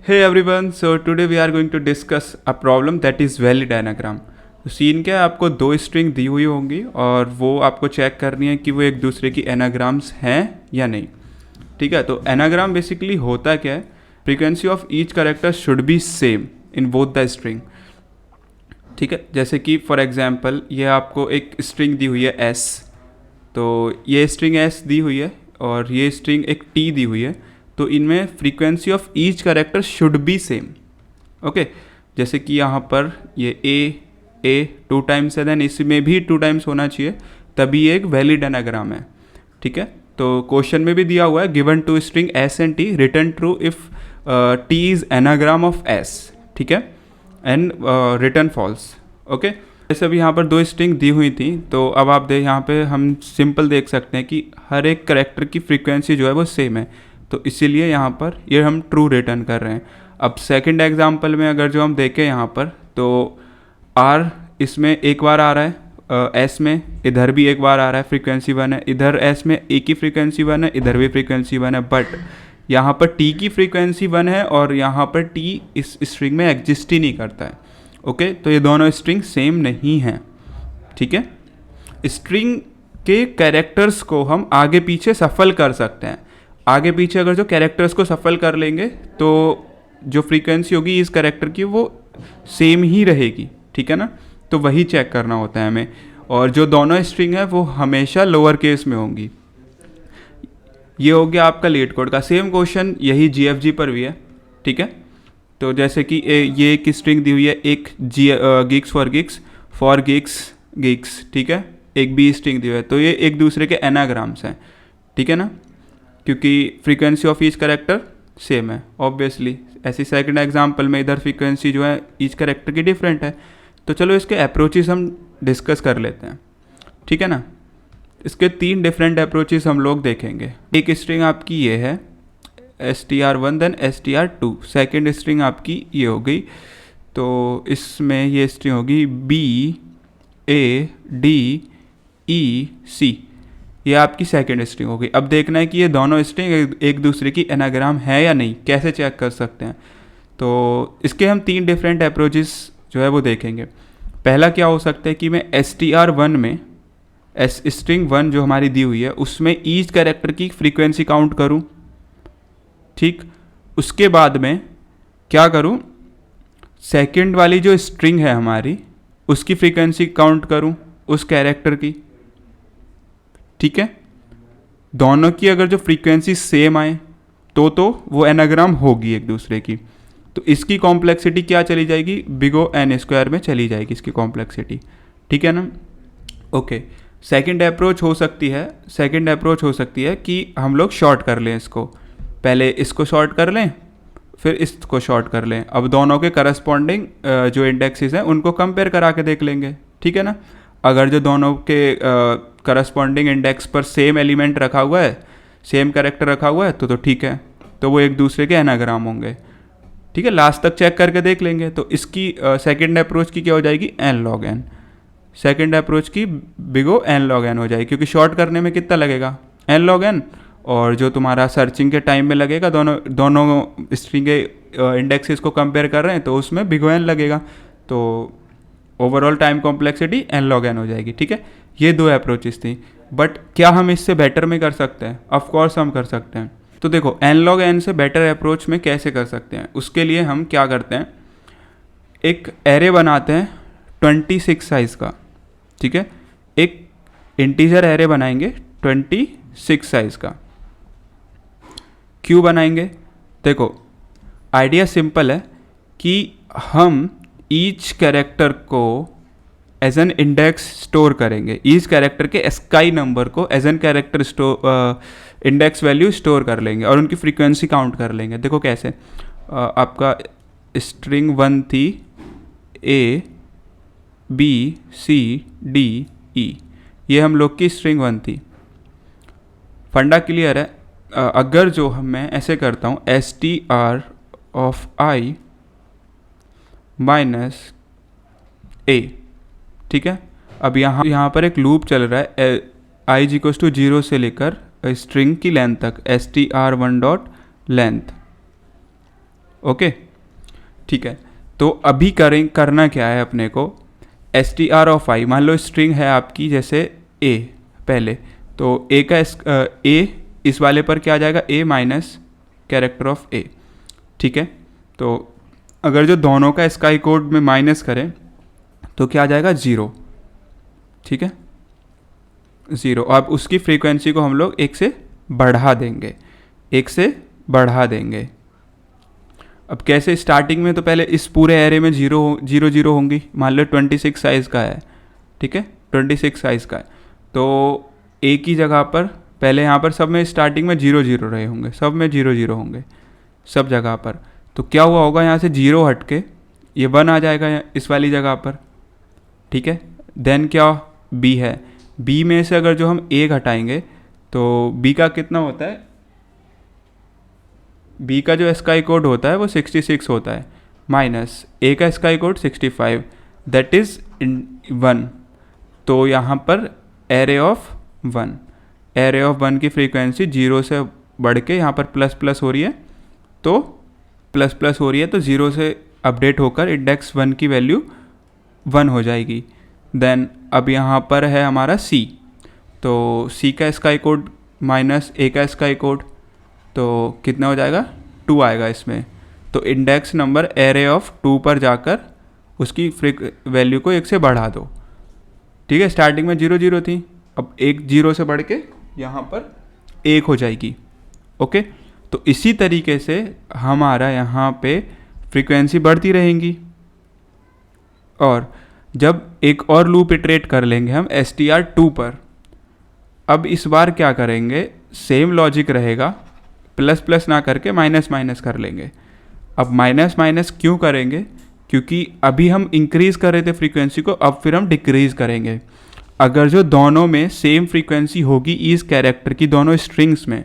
Hey everyone, so today we are going to discuss a problem that is valid anagram. तो scene क्या है, आपको दो string दी हुई होंगी और वो आपको चेक करनी है कि वो एक दूसरे की एनाग्राम्स हैं या नहीं. ठीक है, तो एनाग्राम बेसिकली होता क्या है, frequency of each character should be same in both the string. ठीक है, जैसे कि फॉर एग्जांपल ये आपको एक स्ट्रिंग दी हुई है S, तो ये स्ट्रिंग S दी हुई है और ये स्ट्रिंग एक T दी हुई है, तो इनमें frequency of each character should be same. Okay, जैसे कि यहाँ पर ये ए 2 टाइम्स है, देन इसमें भी 2 टाइम्स होना चाहिए, तभी एक वैलिड एनाग्राम है. ठीक है, तो क्वेश्चन में भी दिया हुआ है given two string S and T return true if T is anagram of S. ठीक है, एंड रिटर्न फॉल्स. ओके, जैसे अभी यहाँ पर दो स्ट्रिंग दी हुई थी, तो अब आप यहाँ पे हम सिंपल देख सकते हैं कि हर एक करेक्टर की फ्रीक्वेंसी जो है वो सेम है, तो इसीलिए यहाँ पर ये हम ट्रू रिटर्न कर रहे हैं. अब सेकंड एग्जांपल में अगर जो हम देखें यहाँ पर, तो R इसमें एक बार आ रहा है, S में इधर भी एक बार आ रहा है, फ्रीक्वेंसी 1 है, इधर S में एक ही फ्रीक्वेंसी 1 है, इधर भी फ्रीक्वेंसी 1 है, बट यहाँ पर T की फ्रीक्वेंसी 1 है और यहाँ पर T इस स्ट्रिंग में एग्जिस्ट ही नहीं करता है. ओके, तो ये दोनों स्ट्रिंग सेम नहीं हैं. ठीक है, स्ट्रिंग के कैरेक्टर्स को हम आगे पीछे सफल कर सकते हैं. आगे पीछे अगर जो कैरेक्टर्स को सफल कर लेंगे तो जो फ्रीक्वेंसी होगी इस कैरेक्टर की वो सेम ही रहेगी. ठीक है ना, तो वही चेक करना होता है हमें. और जो दोनों स्ट्रिंग है वो हमेशा लोअर केस में होंगी. ये हो गया आपका लीड कोड का. सेम क्वेश्चन यही GFG पर भी है. ठीक है, तो जैसे कि ये एक स्ट्रिंग दी हुई है, एक गिग्स फॉर गिग्स. ठीक है, एक बी स्ट्रिंग दी हुई है, तो ये एक दूसरे के एनाग्राम्स हैं. ठीक है ना, क्योंकि frequency of each character same है ऑब्वियसली. ऐसी सेकंड एग्जांपल में इधर फ्रीक्वेंसी जो है ईच करेक्टर की डिफरेंट है. तो चलो इसके अप्रोचेस हम डिस्कस कर लेते हैं. ठीक है ना, इसके 3 डिफरेंट अप्रोचेस हम लोग देखेंगे. एक स्ट्रिंग आपकी ये है str1 then str2, second string आपकी ये हो गई, तो इसमें ये स्ट्रिंग होगी BADEC, ये आपकी सेकेंड स्ट्रिंग होगी. अब देखना है कि ये दोनों स्ट्रिंग एक दूसरे की एनाग्राम है या नहीं, कैसे चेक कर सकते हैं. तो इसके हम 3 डिफरेंट अप्रोचेस जो है वो देखेंगे. पहला क्या हो सकता है कि मैं str1 में स्ट्रिंग 1 जो हमारी दी हुई है उसमें ईच कैरेक्टर की फ्रीक्वेंसी काउंट करूं. ठीक, उसके बाद में क्या करूं, सेकंड वाली जो स्ट्रिंग है हमारी उसकी फ्रीक्वेंसी काउंट करूं उस कैरेक्टर की. ठीक है, दोनों की अगर जो फ्रीक्वेंसी सेम आए तो वो एनाग्राम होगी एक दूसरे की. तो इसकी कॉम्प्लेक्सिटी क्या चली जाएगी, बिगो n² में चली जाएगी इसकी कॉम्प्लेक्सिटी. ठीक है ना. ओके, सेकंड अप्रोच हो सकती है कि हम लोग शॉर्ट कर लें इसको. पहले इसको शॉर्ट कर लें फिर इसको शॉर्ट कर लें. अब दोनों के करस्पॉन्डिंग जो इंडेक्सेस हैं उनको कंपेयर करा के देख लेंगे. ठीक है ना, अगर जो दोनों के करस्पॉन्डिंग इंडेक्स पर सेम एलिमेंट रखा हुआ है, सेम कैरेक्टर रखा हुआ है, तो ठीक है, तो वो एक दूसरे के एनाग्राम होंगे. ठीक है, लास्ट तक चेक करके देख लेंगे. तो इसकी सेकंड अप्रोच की क्या हो जाएगी, n log n. Second approach की बिगो n log n हो जाएगी, क्योंकि शॉर्ट करने में कितना लगेगा, n log n, और जो तुम्हारा सर्चिंग के टाइम में लगेगा, दोनों स्ट्रिंग के इंडेक्सेस को कंपेयर कर रहे हैं तो उसमें बिगो n लगेगा. तो overall time complexity n log n हो जाएगी. ठीक है, ये 2 अप्रोचेस थी. बट क्या हम इससे बेटर में कर सकते हैं, ऑफ कोर्स हम कर सकते हैं. तो देखो n log n से बेटर अप्रोच में कैसे कर सकते हैं, उसके लिए हम क्या करते हैं, एक एरे बनाते हैं 26 साइज़ का. ठीक है, एक इंटीजर एरे बनाएंगे 26 साइज़ का. क्यों बनाएंगे, देखो आइडिया सिंपल है कि हम ईच कैरेक्टर को एज एन इंडेक्स स्टोर करेंगे. ईच कैरेक्टर के स्काई नंबर को as an character index value store कर लेंगे और उनकी फ्रीक्वेंसी काउंट कर लेंगे. देखो कैसे, आपका स्ट्रिंग 1 थी ABCDE, ये हम लोग की स्ट्रिंग 1 थी. फंडा क्लियर है. अगर जो मैं ऐसे करता हूँ str of i minus a. ठीक है, अब यहाँ पर एक लूप चल रहा है i = 0 से लेकर स्ट्रिंग की लेंथ तक, str1 डॉट लेंथ. ओके, ठीक है। तो अभी करना क्या है अपने को, str ऑफ i, मान लो स्ट्रिंग है आपकी जैसे a पहले, तो a का a इस वाले पर क्या आ जाएगा, a minus character of a, ठीक है। तो अगर जो दोनों का स्काई कोड में माइनस करें तो क्या आ जाएगा, 0, ठीक है, 0। अब उसकी फ्रीक्वेंसी को हम लोग 1 से बढ़ा देंगे, 1 से बढ़ा देंगे। अब कैसे, स्टार्टिंग में तो पहले इस पूरे एरे में 0 होंगी, मान लो 26 साइज़ का है, ठीक है, 26 साइज़ का है, तो एक ही जगह पर पहले यहाँ पर सब में स्टार्टिंग में 0 रहे होंगे, सब में 0 होंगे सब जगह पर। तो क्या हुआ होगा, यहाँ से 0 हट के ये 1 आ जाएगा इस वाली जगह पर, ठीक है। देन क्या b है, b में से अगर जो हम a घटाएंगे तो b का कितना होता है, b का जो स्काई कोड होता है वो 66 होता है, माइनस a का स्काई कोड 65, दैट इज़ 1। तो यहाँ पर एरे ऑफ 1, एरे ऑफ 1 की फ्रीक्वेंसी 0 से बढ़ के यहाँ पर प्लस प्लस हो रही है, तो प्लस प्लस हो रही है तो 0 से अपडेट होकर इंडेक्स 1 की वैल्यू 1 हो जाएगी। देन अब यहाँ पर है हमारा c, तो c का स्काई कोड माइनस a का स्काई कोड, तो कितना हो जाएगा, 2 आएगा इसमें। तो इंडेक्स नंबर एरे ऑफ 2 पर जाकर उसकी वैल्यू को 1 से बढ़ा दो, ठीक है। स्टार्टिंग में 0 थी, अब एक 0 से बढ़ के यहाँ पर 1 हो जाएगी, ओके। तो इसी तरीके से हमारा यहाँ पे फ्रीक्वेंसी बढ़ती रहेंगी, और जब एक और लूप इटरेट कर लेंगे हम str2 पर, अब इस बार क्या करेंगे, सेम लॉजिक रहेगा, प्लस प्लस ना करके माइनस माइनस कर लेंगे। अब माइनस माइनस क्यों करेंगे, क्योंकि अभी हम इंक्रीज़ कर रहे थे फ्रीक्वेंसी को, अब फिर हम डिक्रीज़ करेंगे। अगर जो दोनों में सेम फ्रीक्वेंसी होगी इस कैरेक्टर की, दोनों स्ट्रिंग्स में,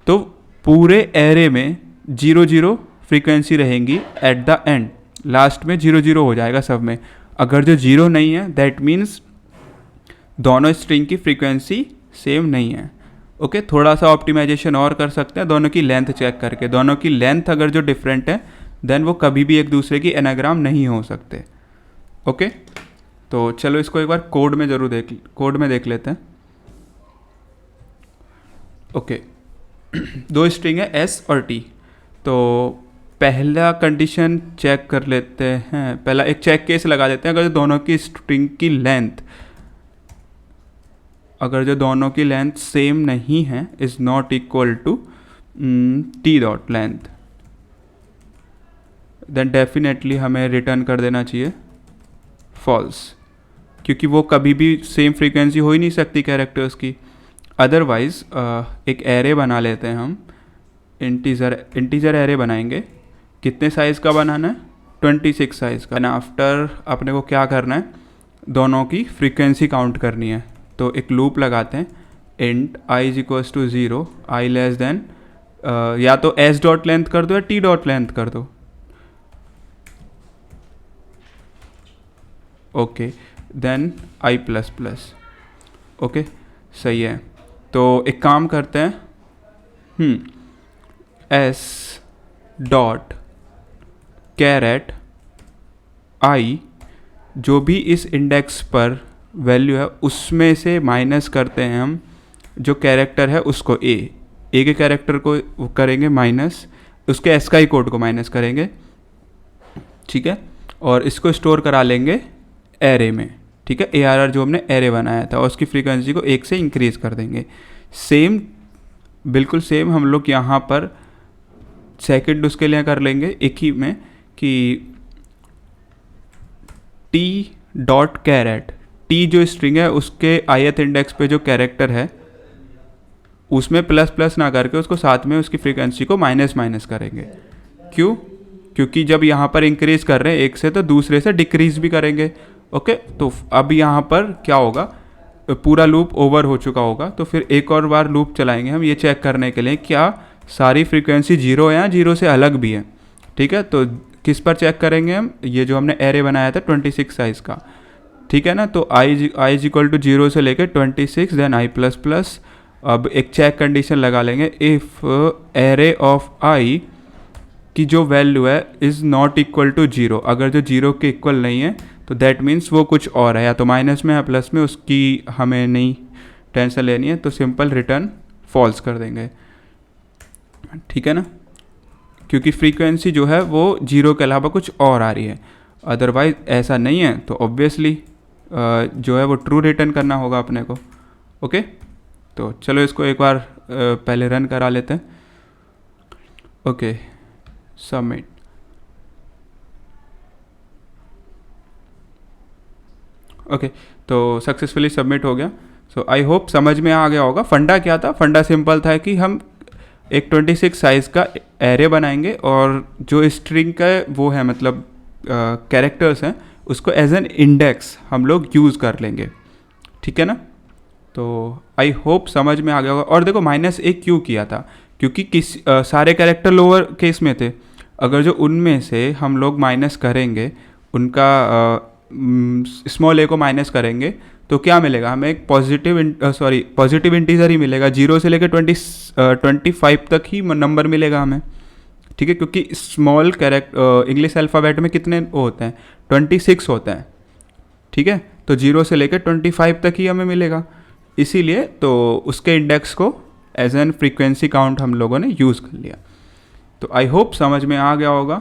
तो पूरे एरे में 0 फ्रीक्वेंसी रहेंगी, एट द एंड लास्ट में 0 हो जाएगा सब में। अगर जो 0 नहीं है दैट मीन्स दोनों स्ट्रिंग की फ्रीक्वेंसी सेम नहीं है, ओके। थोड़ा सा ऑप्टिमाइजेशन और कर सकते हैं दोनों की लेंथ चेक करके, दोनों की लेंथ अगर जो डिफरेंट है देन वो कभी भी एक दूसरे की एनाग्राम नहीं हो सकते, ओके। तो चलो इसको एक बार कोड में देख लेते हैं, ओके। दो स्ट्रिंग है s और t, तो पहला कंडीशन चेक कर लेते हैं, पहला एक चेक केस लगा देते हैं। अगर दोनों की स्ट्रिंग की लेंथ, अगर जो दोनों की लेंथ सेम नहीं है, is not equal to t dot length, then definitely हमें रिटर्न कर देना चाहिए फॉल्स, क्योंकि वो कभी भी सेम फ्रीक्वेंसी हो ही नहीं सकती कैरेक्टर्स की। अदरवाइज़ एक एरे बना लेते हैं हम, इंटीजर एरे बनाएंगे। कितने साइज़ का बनाना है, 26 साइज़ का। एंड आफ्टर अपने को क्या करना है, दोनों की फ्रीक्वेंसी काउंट करनी है। तो एक लूप लगाते हैं, int i is equals to 0, i less than या तो s डॉट लेंथ कर दो या t डॉट लेंथ कर दो, okay. Then i plus plus, okay, सही है। तो एक काम करते हैं, s डॉट कैरेट i, जो भी इस इंडेक्स पर वैल्यू है उसमें से माइनस करते हैं हम जो कैरेक्टर है उसको, a के कैरेक्टर को करेंगे माइनस, उसके स्काई कोड को माइनस करेंगे, ठीक है। और इसको स्टोर करा लेंगे एरे में, ठीक है। ARR जो हमने एरे बनाया था, और उसकी फ्रीक्वेंसी को 1 से इंक्रीज़ कर देंगे। सेम, बिल्कुल सेम हम लोग यहाँ पर सेकंड उसके लिए कर लेंगे एक ही में, कि t डॉट कैरेट, t जो स्ट्रिंग है उसके ith इंडेक्स पे जो कैरेक्टर है उसमें प्लस प्लस ना करके उसको साथ में उसकी फ्रीक्वेंसी को माइनस माइनस करेंगे। क्यों, क्योंकि जब यहाँ पर इंक्रीज़ कर रहे हैं एक से, तो दूसरे से डिक्रीज़ भी करेंगे, ओके। तो अब यहाँ पर क्या होगा, पूरा लूप ओवर हो चुका होगा, तो फिर एक और बार लूप चलाएंगे हम ये चेक करने के लिए क्या सारी फ्रीक्वेंसी 0 है या 0 से अलग भी है, ठीक है। तो किस पर चेक करेंगे हम, ये जो हमने एरे बनाया था 26 साइज़ का, ठीक है ना। तो i इज इक्वल टू 0 से लेकर 26, देन i प्लस प्लस। अब एक चेक कंडीशन लगा लेंगे, इफ़ एरे ऑफ i कि जो वैल्यू है is not equal to zero, अगर जो जीरो के इक्वल नहीं है तो दैट मीन्स वो कुछ और है, या तो माइनस में या प्लस में, उसकी हमें नहीं टेंशन लेनी है, तो सिंपल रिटर्न फॉल्स कर देंगे, ठीक है ना, क्योंकि फ्रीक्वेंसी जो है वो जीरो के अलावा कुछ और आ रही है। अदरवाइज ऐसा नहीं है तो ऑब्वियसली जो है वो ट्रू रिटर्न करना होगा अपने को। ओके, तो चलो इसको एक बार पहले रन करा लेते हैं। Okay, submit. ओके, तो सक्सेसफुली सबमिट हो गया। सो आई होप समझ में आ गया होगा। फंडा क्या था? फंडा सिंपल था कि हम एक 26 साइज़ का एरे बनाएंगे और जो स्ट्रिंग का वो है मतलब कैरेक्टर्स हैं उसको एज एन इंडेक्स हम लोग यूज़ कर लेंगे, ठीक है ना। तो आई होप समझ में आ गया होगा। और देखो -1 क्यों किया था, क्योंकि सारे कैरेक्टर लोअर केस में थे। अगर जो उनमें से हम लोग माइनस करेंगे, उनका स्मॉल ए को माइनस करेंगे तो क्या मिलेगा हमें? एक पॉजिटिव इंटीजर ही मिलेगा। 0 से लेकर 25 तक ही नंबर मिलेगा हमें, ठीक है, क्योंकि स्मॉल कैरेक्टर इंग्लिश अल्फ़ाबेट में कितने होते हैं? 26 होते हैं, ठीक है। तो 0 से लेकर 25 तक ही हमें मिलेगा, इसीलिए तो उसके इंडेक्स को एज एन फ्रीक्वेंसी काउंट हम लोगों ने यूज़ कर लिया। तो आई होप समझ में आ गया होगा।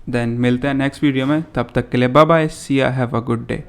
देन मिलते हैं नेक्स्ट वीडियो में, तब तक के लिए बाय बाय, सी या, हैव अ गुड डे।